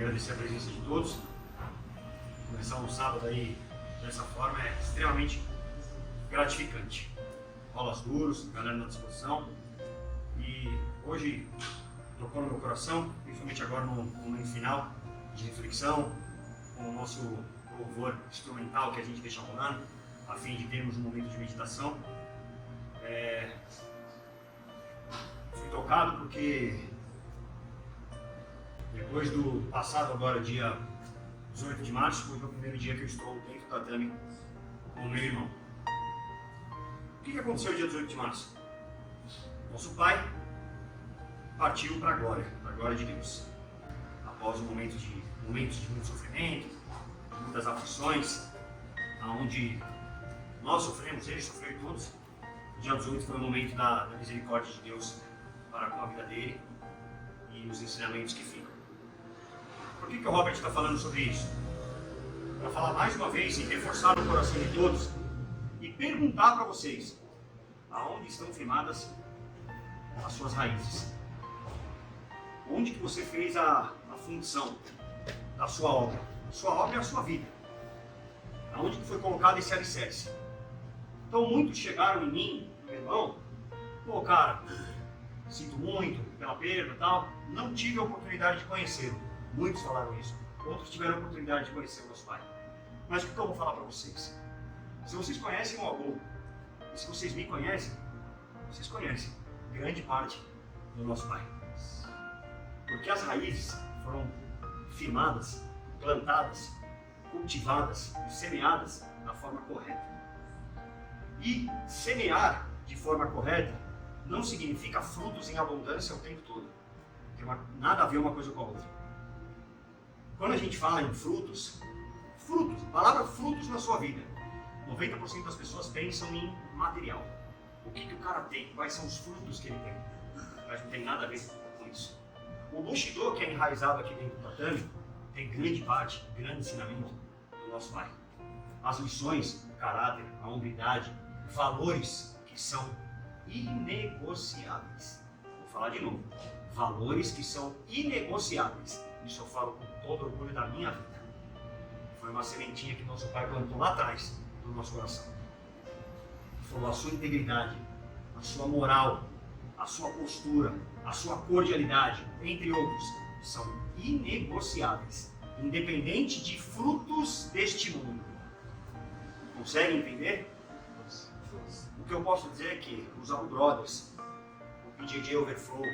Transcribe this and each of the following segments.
agradecer a presença de todos. Começar um sábado aí dessa forma é extremamente gratificante. Rolas duros, galera na disposição. E hoje tocou no meu coração, principalmente agora no momento final de reflexão, com o nosso louvor instrumental que a gente deixa rolando, a fim de termos um momento de meditação. Fui tocado porque depois do passado agora, dia 18 de março, foi o primeiro dia que eu estou dentro do tatame com o meu irmão. O que aconteceu dia 18 de março? Nosso pai partiu para a glória de Deus. Após momentos de muito sofrimento, muitas aflições, onde nós sofremos, ele sofreu todos. O dia 18 foi o momento da misericórdia de Deus para com a vida dele e os ensinamentos que ficam. Por que o Robert está falando sobre isso? Para falar mais uma vez e reforçar no coração de todos e perguntar para vocês aonde estão firmadas as suas raízes. Onde que você fez a função da sua obra? A sua obra é a sua vida. Aonde que foi colocado esse alicerce? Então muitos chegaram em mim, meu irmão, pô cara, sinto muito pela perda e tal, não tive a oportunidade de conhecê-lo. Muitos falaram isso. Outros tiveram a oportunidade de conhecer o nosso pai. Mas o que eu vou falar para vocês? Se vocês conhecem o avô, e se vocês me conhecem, vocês conhecem grande parte do nosso pai. Porque as raízes foram firmadas, plantadas, cultivadas e semeadas da forma correta. E semear de forma correta não significa frutos em abundância o tempo todo. Tem nada a ver uma coisa com a outra. Quando a gente fala em frutos, a palavra frutos na sua vida, 90% das pessoas pensam em material. O que o cara tem, quais são os frutos que ele tem. Mas não tem nada a ver com isso. O Bushido, que é enraizado aqui dentro do tatame, tem grande ensinamento do nosso pai. As lições, o caráter, a hombridade, valores que são inegociáveis. Vou falar de novo. Valores que são inegociáveis. Isso eu falo com todo orgulho da minha vida. Foi uma sementinha que nosso pai plantou lá atrás no nosso coração. Falou a sua integridade, a sua moral, a sua postura, a sua cordialidade, entre outros, são inegociáveis, independente de frutos deste mundo. Conseguem entender? O que eu posso dizer é que os All Brothers, o PJJ Overflow,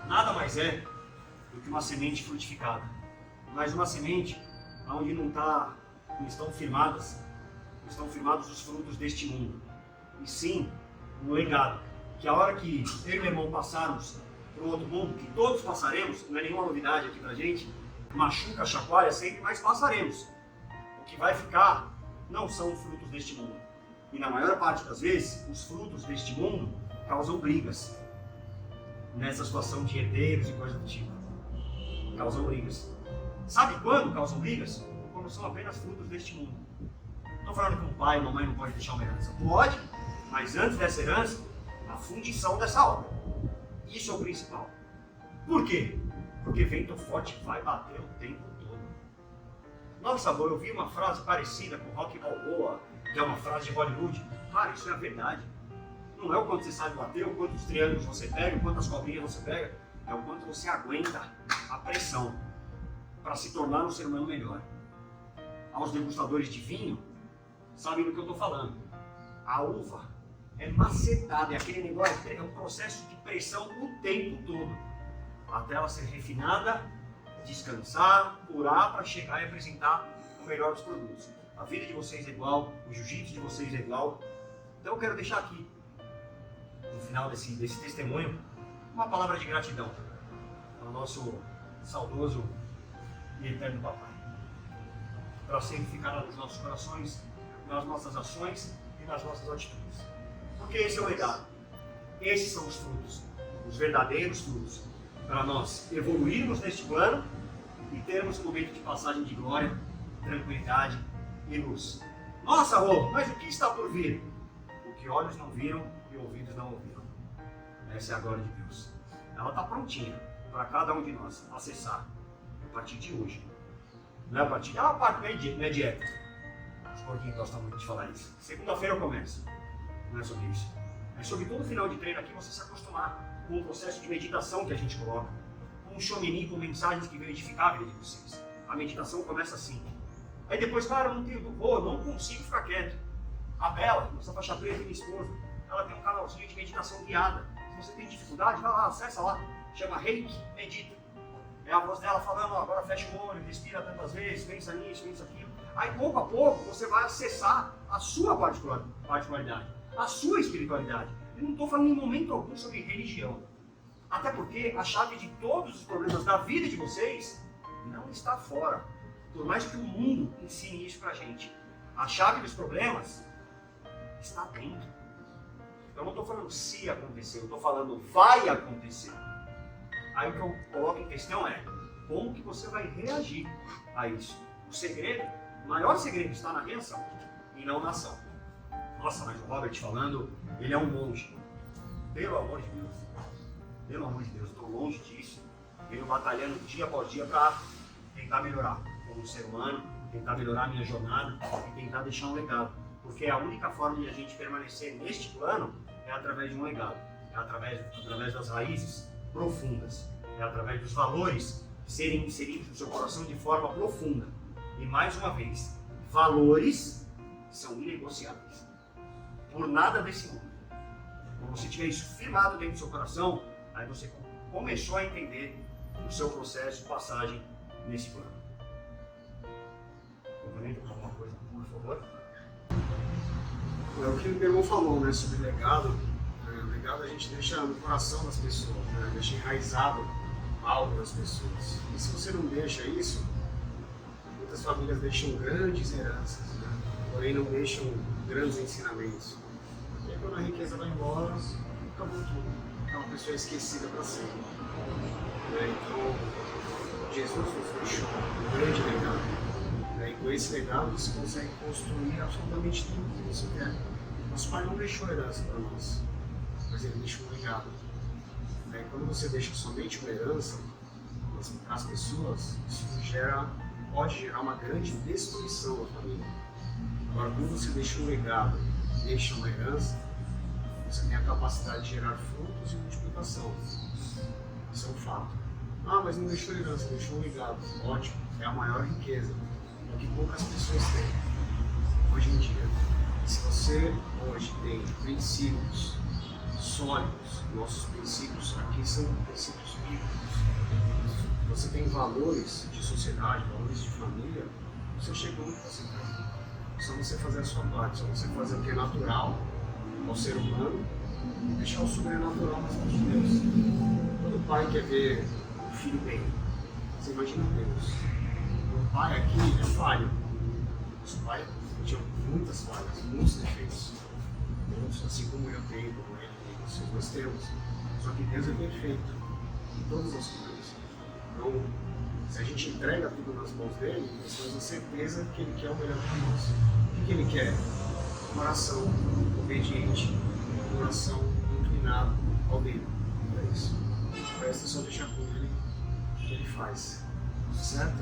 nada mais é do que uma semente frutificada. Mas uma semente onde não estão firmados os frutos deste mundo. E sim, um legado. Que a hora que eu e meu irmão passarmos para o outro mundo, que todos passaremos, não é nenhuma novidade aqui pra gente, machuca, chacoalha sempre, mas passaremos. O que vai ficar não são os frutos deste mundo. E na maior parte das vezes, os frutos deste mundo causam brigas. Nessa situação de herdeiros e coisas do tipo. Causam brigas. Sabe quando causam brigas? Quando são apenas frutos deste mundo. Não estou falando que um pai ou uma mãe não pode deixar uma herança. Pode, mas antes dessa herança, a fundição dessa obra. Isso é o principal. Por quê? Porque vento forte vai bater o tempo todo. Nossa, avô, eu vi uma frase parecida com Rock Balboa, que é uma frase de Hollywood. Cara, isso é a verdade. Não é o quanto você sabe bater, o quantos triângulos você pega, o quantas cobrinhas você pega, é o quanto você aguenta a pressão para se tornar um ser humano melhor. Aos degustadores de vinho, sabem do que eu estou falando. A uva é macetada, é aquele negócio, é um processo de pressão o tempo todo, até ela ser refinada, descansar, curar, para chegar e apresentar o melhor dos produtos. A vida de vocês é igual, o jiu-jitsu de vocês é igual. Então eu quero deixar aqui, no final desse testemunho, uma palavra de gratidão ao nosso saudoso e eterno papai. Para sempre ficar nos nossos corações, nas nossas ações e nas nossas atitudes. Porque esse é o legado. Esses são os frutos, os verdadeiros frutos, para nós evoluirmos neste plano e termos um momento de passagem de glória, tranquilidade e luz. Nossa, Rô, mas o que está por vir? O que olhos não viram e ouvidos não ouviram. Essa é a glória de Deus. Ela está prontinha para cada um de nós acessar. partir de hoje. Não é a partir... não é dieta. Os porquinhos gostam muito de falar isso. Segunda-feira eu começo. Não é sobre isso. É sobre todo final de treino aqui você se acostumar com o processo de meditação que a gente coloca. Com um shomini, com mensagens que vão edificar a vida de vocês. A meditação começa assim. Aí depois, cara, eu não consigo ficar quieto. A Bela, nossa faixa preta, minha esposa, ela tem um canalzinho de meditação guiada. Se você tem dificuldade, vai lá, acessa lá. Chama Reiki, medita. É a voz dela falando, ó, agora fecha o olho, respira tantas vezes, pensa nisso, pensa aquilo. Aí pouco a pouco você vai acessar a sua particularidade, a sua espiritualidade. Eu não estou falando em momento algum sobre religião. Até porque a chave de todos os problemas da vida de vocês não está fora. Por mais que o mundo ensine isso pra gente. A chave dos problemas está dentro. Eu não estou falando se acontecer, eu estou falando vai acontecer. Aí o que eu coloco em questão é como que você vai reagir a isso. O segredo, o maior segredo está na reação e não na ação. Nossa, mas o Robert falando, ele é um monge. Pelo amor de Deus. Pelo amor de Deus, estou longe disso. Venho batalhando dia após dia para tentar melhorar como ser humano, tentar melhorar a minha jornada e tentar deixar um legado. Porque a única forma de a gente permanecer neste plano é através de um legado. É através das raízes profundas. É através dos valores serem inseridos no seu coração de forma profunda. E mais uma vez, valores são inegociáveis. Por nada desse mundo. Quando você tiver isso firmado dentro do seu coração, aí você começou a entender o seu processo de passagem nesse plano. Complementa alguma coisa, por favor? É o que o meu irmão falou, né, sobre legado. Legado a gente deixa no coração das pessoas, né, deixa enraizado algo das pessoas. E se você não deixa isso, muitas famílias deixam grandes heranças, né, porém não deixam grandes ensinamentos. E aí quando a riqueza vai embora, acabou tudo. É uma pessoa esquecida para sempre. Então, Jesus nos deixou um grande legado. E com esse legado você consegue construir absolutamente tudo que você quer. Nosso pai não deixou herança para nós, mas ele deixou um legado. E quando você deixa somente uma herança para as pessoas, isso pode gerar uma grande destruição na família. Agora, quando você deixa um legado, deixa uma herança, você tem a capacidade de gerar frutos e multiplicação. Isso é um fato. Ah, mas não deixou herança, deixou um legado. Ótimo, é a maior riqueza. É o que poucas pessoas têm hoje em dia. Se você hoje tem princípios sólidos, nossos princípios aqui são princípios bíblicos, você tem valores de sociedade, valores de família, você chegou onde você está. Só você fazer a sua parte, só você fazer o que é natural ao ser humano e deixar o sobrenatural nas mãos de Deus. Todo pai quer ver o filho bem. Você imagina Deus. O pai aqui é falho. Nosso pai tinha muitas falhas, muitos defeitos. Muitos, assim como eu tenho, como ele tem, vocês nós temos. Só que Deus é perfeito em todas as coisas. Então, se a gente entrega tudo nas mãos dele, nós temos a certeza que ele quer o melhor para nós. O que ele quer? Um coração obediente, um coração inclinado ao dele. É isso. Resta só deixar com ele o que ele faz. Certo?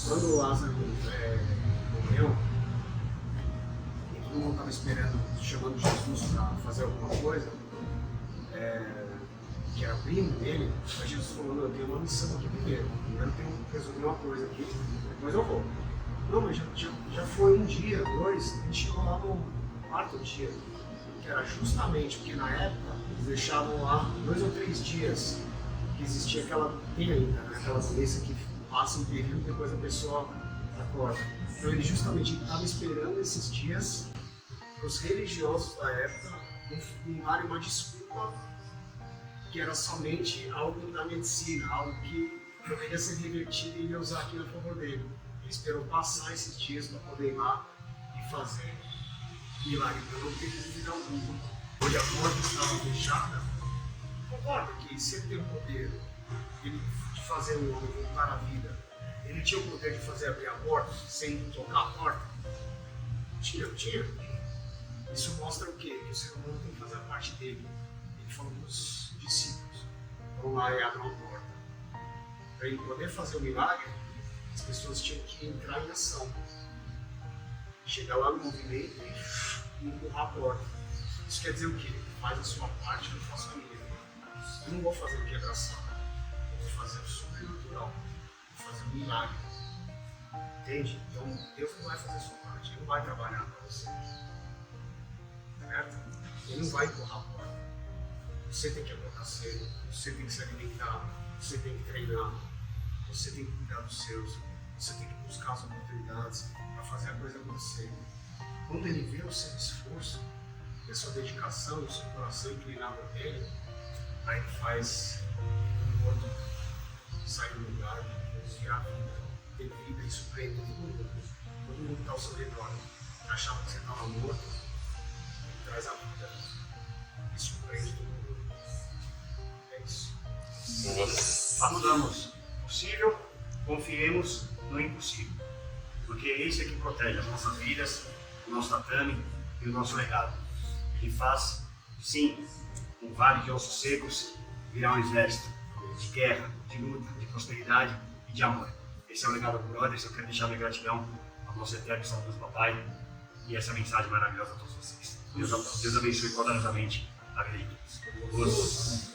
Quando o Lázaro morreu, e todo mundo estava esperando, chamando Jesus para fazer alguma coisa, que era primo dele, aí Jesus falou: eu tenho uma missão aqui primeiro. Primeiro tenho que resolver uma coisa aqui, depois eu vou. Não, mas já foi um dia, dois, a gente chegou lá no quarto dia, que era justamente porque na época eles deixavam lá 2 ou 3 dias que existia aquela, tem ainda, né, aquela doença que passa um período e depois a pessoa acorda. Então ele justamente estava esperando esses dias para os religiosos da época arrumarem uma desculpa que era somente algo da medicina, algo que poderia ser revertido e ele ia usar aquilo a favor dele. Ele esperou passar esses dias para poder ir lá e fazer milagre. Então não teve dúvida alguma. Hoje a porta estava fechada. Concorda que se ele tem o poder de fazer um homem voltar à vida, ele tinha o poder de fazer abrir a porta sem tocar a porta? Tinha. Isso mostra o quê? Que o ser humano tem que fazer a parte dele. Ele falou para os discípulos: vão lá e abram a porta. para ele poder fazer o milagre, as pessoas tinham que entrar em ação. Chegar lá no movimento e empurrar a porta. Isso quer dizer o quê? Faz a sua parte, eu faço a minha. Eu não vou fazer o quebra-sal. Eu vou fazer o sobrenatural. Vou fazer o milagre. Entende? Então, Deus não vai fazer a sua parte. Ele não vai trabalhar para você. Certo? Ele não vai empurrar a porta. Você tem que acordar cedo. Você tem que se alimentar. Você tem que treinar. Você tem que cuidar dos seus. Você tem que buscar as oportunidades para fazer a coisa acontecer. Quando ele vê o seu esforço, a sua dedicação, o seu coração inclinado a ele, aí ele faz o morto sair do lugar, virar vida, ter vida e surpreender todo mundo. Todo mundo que está ao seu redor, que achava que você estava morto, ele traz a vida e surpreende todo mundo. É isso. Façamos o possível, confiemos no impossível. Porque é isso que protege as nossas vidas, o nosso tatame e o nosso legado. Ele faz, sim, um vale de ossos secos virar um exército de guerra, de luta, de prosperidade e de amor. Esse é o legado do Brothers. Eu quero deixar minha gratidão ao nosso eterno São Deus Papai e essa mensagem maravilhosa a todos vocês. Deus abençoe poderosamente a vida de todos.